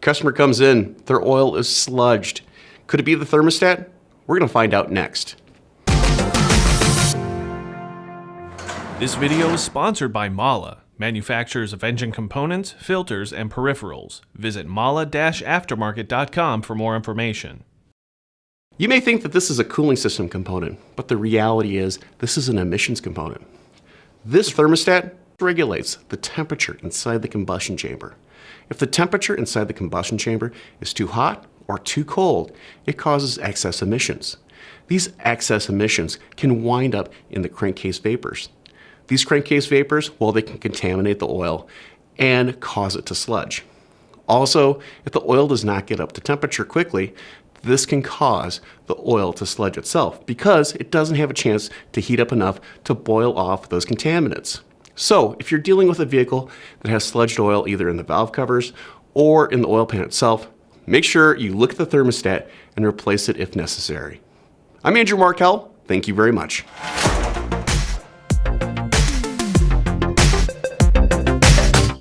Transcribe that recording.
Customer comes in, their oil is sludged. Could it be the thermostat? We're going to find out next. This video is sponsored by Mala, manufacturers of engine components, filters, and peripherals. Visit mala-aftermarket.com for more information. You may think that this is a cooling system component, but the reality is this is an emissions component. This thermostat regulates the temperature inside the combustion chamber. If the temperature inside the combustion chamber is too hot or too cold, it causes excess emissions. These excess emissions can wind up in the crankcase vapors. These crankcase vapors, they can contaminate the oil and cause it to sludge. Also, if the oil does not get up to temperature quickly, this can cause the oil to sludge itself because it doesn't have a chance to heat up enough to boil off those contaminants. So, if you're dealing with a vehicle that has sludged oil either in the valve covers or in the oil pan itself, make sure you look at the thermostat and replace it if necessary. I'm Andrew Markel. Thank you very much.